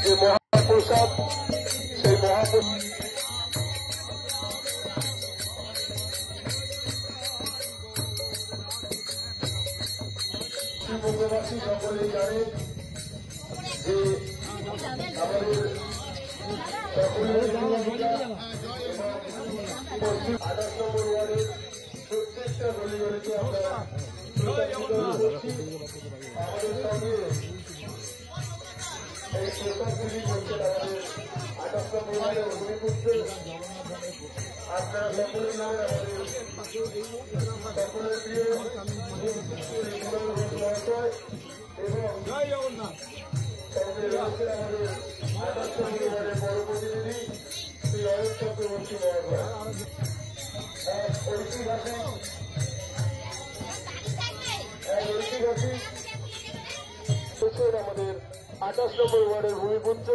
যে মহাপ্রসাদ, সেই মহাপ্রসাদ পূর্ববাসী সকলেই জানে যে আমাদের সকলের 28 নম্বর ওয়ার্ডের প্রত্যেকটা গলি গলিতে আমরা আমাদের সঙ্গে এই প্রসাদ বিলি করছেন আমাদের 28 নম্বর ওয়ার্ডের ভূমিপুত্র। আপনারা সকলের নামে আমাদের সকলের প্রিয় মহাশয় এবং সঙ্গে রয়েছেন আমাদের 28 নম্বর ওয়ার্ডের বড় প্রতিনিধি শ্রী অয়ন চক্রবর্তী মহাশয়। ঐতিহাসিক আমাদের 28 নম্বর ওয়ার্ডের ভূমিপুত্র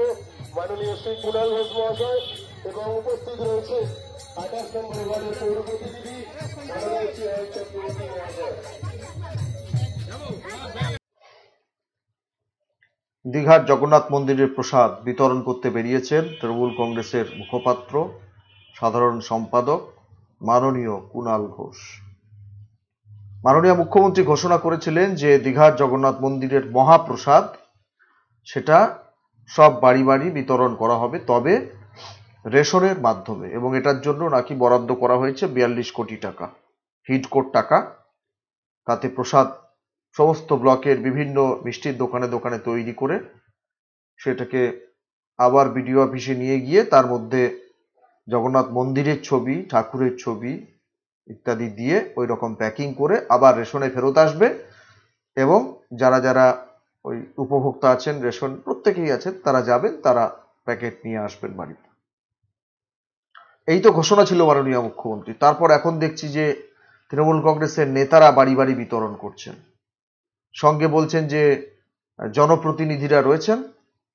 মাননীয় শ্রী কুণাল ঘোষ মহাশয় এবং উপস্থিত রয়েছে 28 নম্বর ওয়ার্ডের পৌর প্রতিনিধি মাননীয় শ্রী অয়ন চক্রবর্তী মহাশয়। দীঘার জগন্নাথ মন্দিরের প্রসাদ বিতরণ করতে বেরিয়েছেন তৃণমূল কংগ্রেসের মুখপাত্র সাধারণ সম্পাদক মাননীয় কুণাল ঘোষ। মাননীয় মুখ্যমন্ত্রী ঘোষণা করেছিলেন যে দীঘার জগন্নাথ মন্দিরের মহাপ্রসাদ সেটা সব বাড়ি বাড়ি বিতরণ করা হবে, তবে রেশনের মাধ্যমে, এবং এটার জন্য নাকি বরাদ্দ করা হয়েছে 42 কোটি টাকা, হিডকোট টাকা। তাতে প্রসাদ সমস্ত ব্লকের বিভিন্ন মিষ্টির দোকানে দোকানে তৈরি করে সেটাকে আবার বিডিও অফিসে নিয়ে গিয়ে তার মধ্যে জগন্নাথ মন্দিরের ছবি, ঠাকুরের ছবি ইত্যাদি দিয়ে ওই রকম প্যাকিং করে আবার রেশনে ফেরত আসবে, এবং যারা যারা ওই উপভোক্তা আছেন, রেশন প্রত্যেকেই আছেন, তারা যাবেন, তারা প্যাকেট নিয়ে আসবেন বাড়িতে। এই তো ঘোষণা ছিল মাননীয় মুখ্যমন্ত্রী। তারপর এখন দেখছি যে তৃণমূল কংগ্রেসের নেতারা বাড়ি বাড়ি বিতরণ করছেন, সঙ্গে বলছেন যে জনপ্রতিনিধিরা রয়েছেন,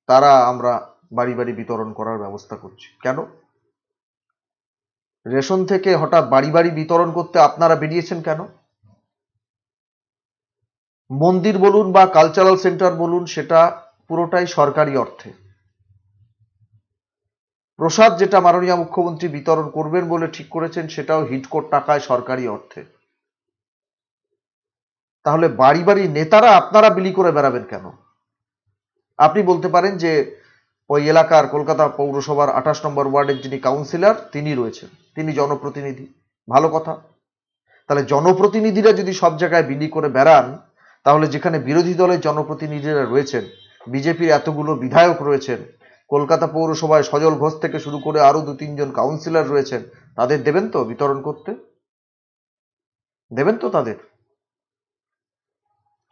তারা আমরা বাড়ি বাড়ি বিতরণ করার ব্যবস্থা করছি। কেন রেশন থেকে হঠাৎ বাড়ি বাড়ি বিতরণ করতে আপনারা বেরিয়েছেন কেন? মন্দির বলুন বা কালচারাল সেন্টার বলুন, সেটা পুরোটাই সরকারি অর্থে। প্রসাদ যেটা মাননীয় মুখ্যমন্ত্রী বিতরণ করবেন বলে ঠিক করেছেন, সেটাও হিডকোট টাকায় সরকারি অর্থে। তাহলে বাড়ি বাড়ি নেতারা আপনারা বিলি করে বেড়াবেন কেন? আপনি বলতে পারেন যে ওই এলাকার কলকাতা পৌরসভার 28 নম্বর ওয়ার্ডের যিনি কাউন্সিলর তিনি রয়েছেন, তিনি জনপ্রতিনিধি, ভালো কথা। তাহলে জনপ্রতিনিধিরা যদি সব জায়গায় বিলি করে বেড়ান, তাহলে যেখানে বিরোধী দলের জনপ্রতিনিধিরা রয়েছেন, বিজেপির এতগুলো বিধায়ক রয়েছেন, কলকাতা পৌরসভায় সজল ঘোষ থেকে শুরু করে আরো 2-3 জন কাউন্সিলর রয়েছেন, তাদের দেবেন তো বিতরণ করতে? দেবেন তো তাদের?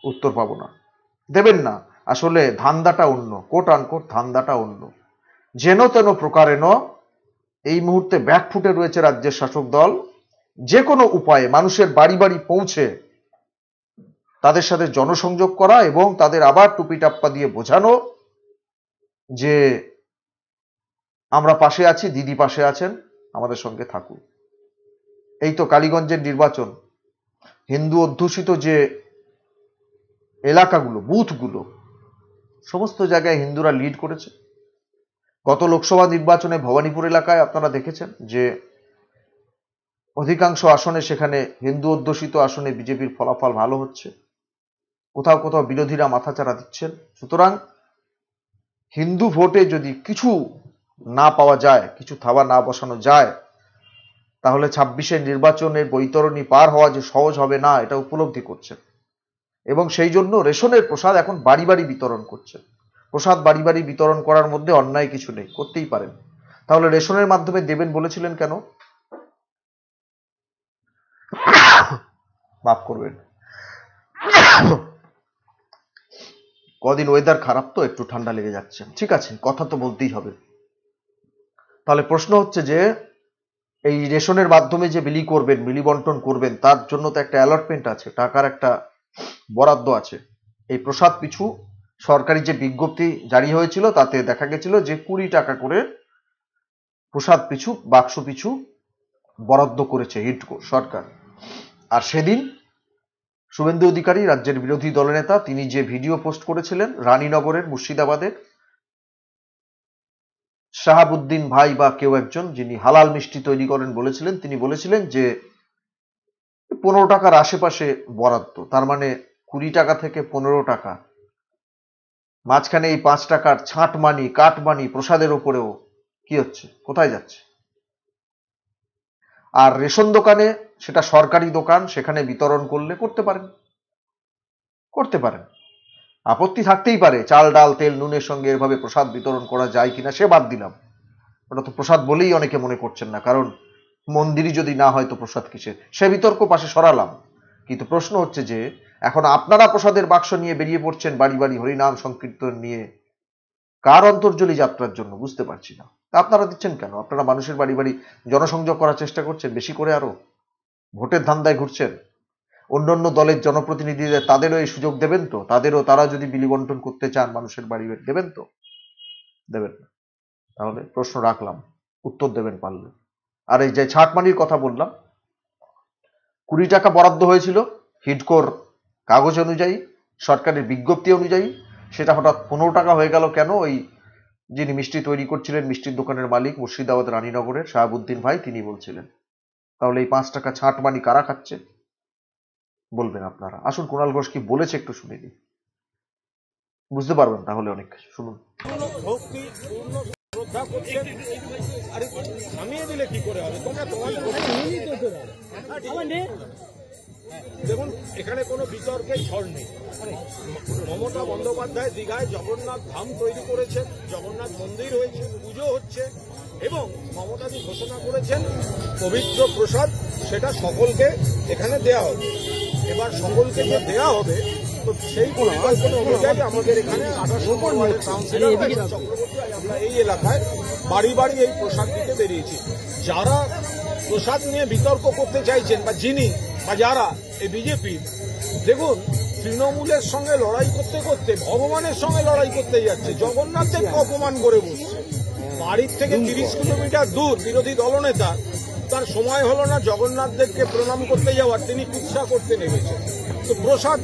উত্তর পাবো না, দেবেন না। আসলে ধান্দাটা অন্য, কোট আনকোট ধান্দাটা অন্য। যেন তেন প্রকারেণ এই মুহূর্তে ব্যাকফুটে রয়েছে রাজ্যের শাসক দল। যে কোনো উপায়ে মানুষের বাড়ি বাড়ি পৌঁছে তাদের সাথে জনসংযোগ করা এবং তাদের আবার টুপি টাপ্পা দিয়ে বোঝানো যে আমরা পাশে আছি, দিদি পাশে আছেন, আমাদের সঙ্গে থাকুন। এই তো কালীগঞ্জের নির্বাচন, হিন্দু অধ্যুষিত যে এলাকাগুলো, বুথগুলো, সমস্ত জায়গায় হিন্দুরা লিড করেছে। গত লোকসভা নির্বাচনে ভবানীপুর এলাকায় আপনারা দেখেছেন যে অধিকাংশ আসনে সেখানে হিন্দু অধ্যুষিত আসনে বিজেপির ফলাফল ভালো হচ্ছে, কোথাও কোথাও বিরোধীরা মাথাচাড়া দিচ্ছেন। সুতরাং হিন্দু ভোটে যদি কিছু না পাওয়া যায়, কিছু থাবা না বসানো যায়, তাহলে 26-এর নির্বাচনের বৈতরণী পার হওয়া যে সহজ হবে না, এটা উপলব্ধি করছেন। এবং সেই জন্য রেশনের প্রসাদ এখন বাড়ি বাড়ি বিতরণ করছে। প্রসাদ বাড়ি বাড়ি বিতরণ করার মধ্যে অন্যায় কিছু নেই, করতেই পারেন। তাহলে রেশনের মাধ্যমে দেবেন বলেছিলেন কেন? মাফ করবেন, কদিন ওয়েদার খারাপ তো একটু ঠান্ডা লেগে যাচ্ছে। ঠিক আছে, কথা তো বলতেই হবে। তাহলে প্রশ্ন হচ্ছে যে এই রেশনের মাধ্যমে যে বিলি করবেন, বিলি বন্টন করবেন, তার জন্য তো একটা অ্যালটমেন্ট আছে, টাকার একটা বরাদ্দ আছে। এই প্রসাদ পিছু সরকারি যে বিজ্ঞপ্তি জারি হয়েছিল তাতে দেখা গেছিল যে 20 টাকা করে প্রসাদ পিছু, বাক্স পিছু বরাদ্দ করেছে হিডকো সরকার। আর সেদিন শুভেন্দু অধিকারী, রাজ্যের বিরোধী দলনেতা, তিনি যে ভিডিও পোস্ট করেছিলেন রানীনগরের, মুর্শিদাবাদের, শাহাবুদ্দিন ভাই বা কেউ একজন যিনি হালাল মিষ্টি তৈরি করেন বলেছিলেন, তিনি বলেছিলেন যে 15 টাকার আশেপাশে বরাদ্দ, তার মানে 20 টাকা থেকে 15 টাকা, মাঝখানে এই 5 টাকার ছাঁটমানি কাটমানি প্রসাদের উপরেও কি হচ্ছে, কোথায় যাচ্ছে? আর রেশন দোকানে, সেটা সরকারি দোকান, সেখানে বিতরণ করলে করতে পারেন, আপত্তি থাকতেই পারে। চাল ডাল তেল নুনের সঙ্গে এভাবে প্রসাদ বিতরণ করা যায় কিনা সে বাদ দিলাম, ওটা তো প্রসাদ বলেই অনেকে মনে করছেন না, কারণ মন্দিরই যদি না হয় তো প্রসাদ কিসের, সে বিতর্ক পাশে সরালাম। কিন্তু প্রশ্ন হচ্ছে যে এখন আপনারা প্রসাদের বাক্স নিয়ে বেরিয়ে পড়ছেন বাড়ি বাড়ি হরিনাম সংকীর্তন নিয়ে, কার অন্তর্জলি যাত্রার জন্য বুঝতে পারছি না। তা আপনারা দিচ্ছেন কেন? আপনারা মানুষের বাড়ি বাড়ি জনসংযোগ করার চেষ্টা করছেন বেশি করে, আরো ভোটের ধান্দায় ঘুরছেন। অন্যান্য দলের জনপ্রতিনিধিদের তাদেরও এই সুযোগ দেবেন তো? তারা যদি বিলি বন্টন করতে চান মানুষের বাড়ি বাড়ি, দেবেন তো? দেবেন না। তাহলে প্রশ্ন রাখলাম, উত্তর দেবেন পারলে। আর এই যে ছাটমানির কথা বললাম, 20 টাকা বরাদ্দ হয়েছিল হিডকোর কাগজ অনুযায়ী, সরকারের বিজ্ঞপ্তি অনুযায়ী, সেটা হঠাৎ 15 টাকা হয়ে গেল কেন? ওই যিনি মিষ্টি তৈরি করছিলেন, মিষ্টির দোকানের মালিক মুর্শিদাবাদ রানীনগরের শাহাবুদ্দিন ভাই, তিনি বলছিলেন। তাহলে এই 5 টাকা ছাঁটমানি কারা খাচ্ছে বলবেন আপনারা? আসুন কুণাল ঘোষ কি বলেছে একটু শুনে দিই, বুঝতে পারবেন তাহলে অনেক কিছু। শুনুন। দেখুন, এখানে কোনো বিতর্কের ঝড় নেই। মমতা বন্দ্যোপাধ্যায় দীঘায় জগন্নাথ ধাম তৈরি করেছেন, জগন্নাথ মন্দির হয়েছে, পুজো হচ্ছে, এবং মমতাজি ঘোষণা করেছেন পবিত্র প্রসাদ সেটা সকলকে এখানে দেয়া হবে। এবার সকলকে যে দেয়া হবে, তো সেই পরিকল্পনা অনুযায়ী আমাদের এখানে 28 নম্বর ওয়ার্ডের কাউন্সিলর চক্রবর্তী, আমরা এই এলাকায় বাড়ি বাড়ি এই প্রসাদ দিতে বেরিয়েছি। যারা প্রসাদ নিয়ে বিতর্ক করতে চাইছেন বা যারা এই বিজেপি, দেখুন, তৃণমূলের সঙ্গে লড়াই করতে করতে ভগবানের সঙ্গে লড়াই করতে যাচ্ছে, জগন্নাথকে অপমান করে বসছে। বাড়ির থেকে 30 কিলোমিটার দূর বিরোধী দলনেতা, তার সময় হলো না জগন্নাথদেরকে প্রণাম করতে যাওয়ার, তিনি কুৎসা করতে নেমেছেন। তো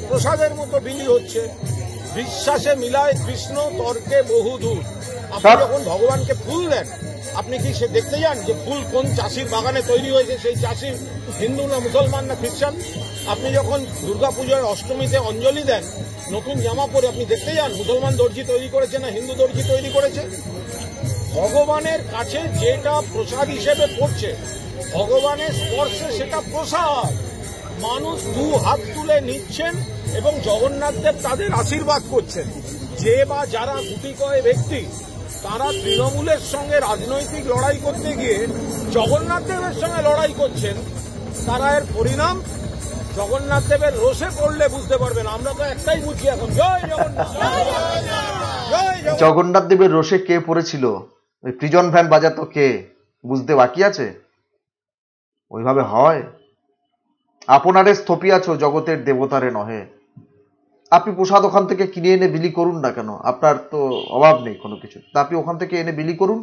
প্রসাদের মতো বিলি হচ্ছে। বিশ্বাসে মিলায় কৃষ্ণ, তর্কে বহু দূর। আপনি যখন ভগবানকে ফুল দেন, আপনি কি সে দেখতে যান যে ফুল কোন চাষির বাগানে তৈরি হয়েছে, সেই চাষি হিন্দু না মুসলমান না খ্রিস্টান? আপনি যখন দুর্গাপুজোর অষ্টমীতে অঞ্জলি দেন, নতুন জামা পরে আপনি দেখতে যান মুসলমান দর্জি তৈরি করেছে না হিন্দু দর্জি তৈরি করেছে? ভগবানের কাছে যেটা প্রসাদ হিসেবে পড়ছে, ভগবানের স্পর্শে সেটা প্রসাদ। মানুষ 2 হাত তুলে নিচ্ছেন এবং জগন্নাথদেব তাদের আশীর্বাদ করছেন। যে বা যারা গুটি কয় ব্যক্তি, তারা তৃণমূলের সঙ্গে রাজনৈতিক লড়াই করতে গিয়ে জগন্নাথ দেবের সঙ্গে লড়াই করছেন, তারা এর পরিণাম জগন্নাথ দেবের রোষে পড়লে বুঝতে পারবেন। আমরা তো একটাই বুঝি এখন, জয় জগন্নাথ। জগন্নাথ দেবের রোষে কে পড়েছিল? ওই প্রিজন ভ্যান বাজাতো কে? বুঝতে বাকি আছে? ওইভাবে হয়? আপনারে স্থপিয়াছ জগতের দেবতারে নহে। আপনি প্রসাদ ওখান থেকে কিনে এনে বিলি করুন না কেন? আপনার তো অভাব নেই কোনো কিছু, তা আপনি ওখান থেকে এনে বিলি করুন।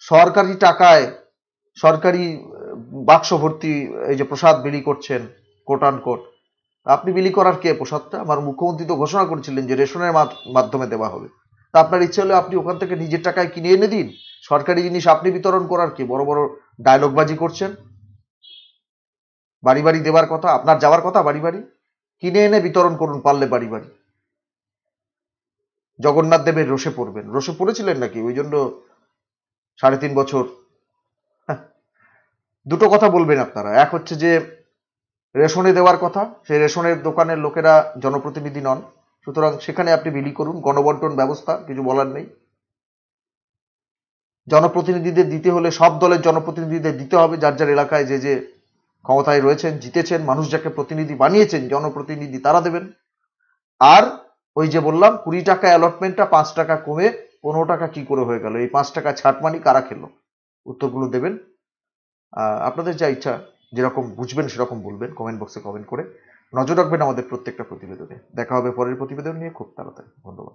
সরকারি টাকায়, সরকারি বাক্স ভর্তি এই যে প্রসাদ বিলি করছেন, কোট আন কোট, আপনি বিলি করার কে প্রসাদটা? আমার মুখ্যমন্ত্রী তো ঘোষণা করেছিলেন যে রেশনের মাধ্যমে দেওয়া হবে। তা আপনার ইচ্ছে হলে আপনি ওখান থেকে নিজের টাকায় কিনে এনে দিন। সরকারি জিনিস আপনি বিতরণ করার কি বড় বড় ডায়লগবাজি করছেন? বাড়ি বাড়ি দেওয়ার কথা, আপনার যাওয়ার কথা বাড়ি বাড়ি, কিনে এনে বিতরণ করুন পারলে বাড়ি বাড়ি। জগন্নাথ দেবের রোষে পড়বেন? রোষে পড়েছিলেন নাকি ওই জন্য 3.5 বছর? দুটো কথা বলবেন আপনারা। এক হচ্ছে যে রেশনে দেওয়ার কথা, সেই রেশনের দোকানের লোকেরা জনপ্রতিনিধি নন, সুতরাং সেখানে আপনি বিলি করুন, গণবন্টন ব্যবস্থা, কিছু বলার নেই। জনপ্রতিনিধিদের দিতে হলে সব দলের জনপ্রতিনিধিদের দিতে হবে, যার যার এলাকায় যে যে ক্ষমতায় রয়েছেন, জিতেছেন, মানুষ যাকে প্রতিনিধি বানিয়েছেন জনপ্রতিনিধি, তারা দেবেন। আর ওই যে বললাম 20 টাকা অ্যালটমেন্টটা 5 টাকা কমে 15 টাকা কি করে হয়ে গেল? এই 5 টাকা ছাটমানি কারা খেলো? উত্তরগুলো দেবেন। আপনাদের যা ইচ্ছা, যেরকম বুঝবেন সেরকম বলবেন, কমেন্ট বক্সে কমেন্ট করে। নজর রাখবেন আমাদের প্রত্যেকটা প্রতিবেদনে। দেখা হবে পরের প্রতিবেদন নিয়ে খুব তাড়াতাড়ি। ধন্যবাদ।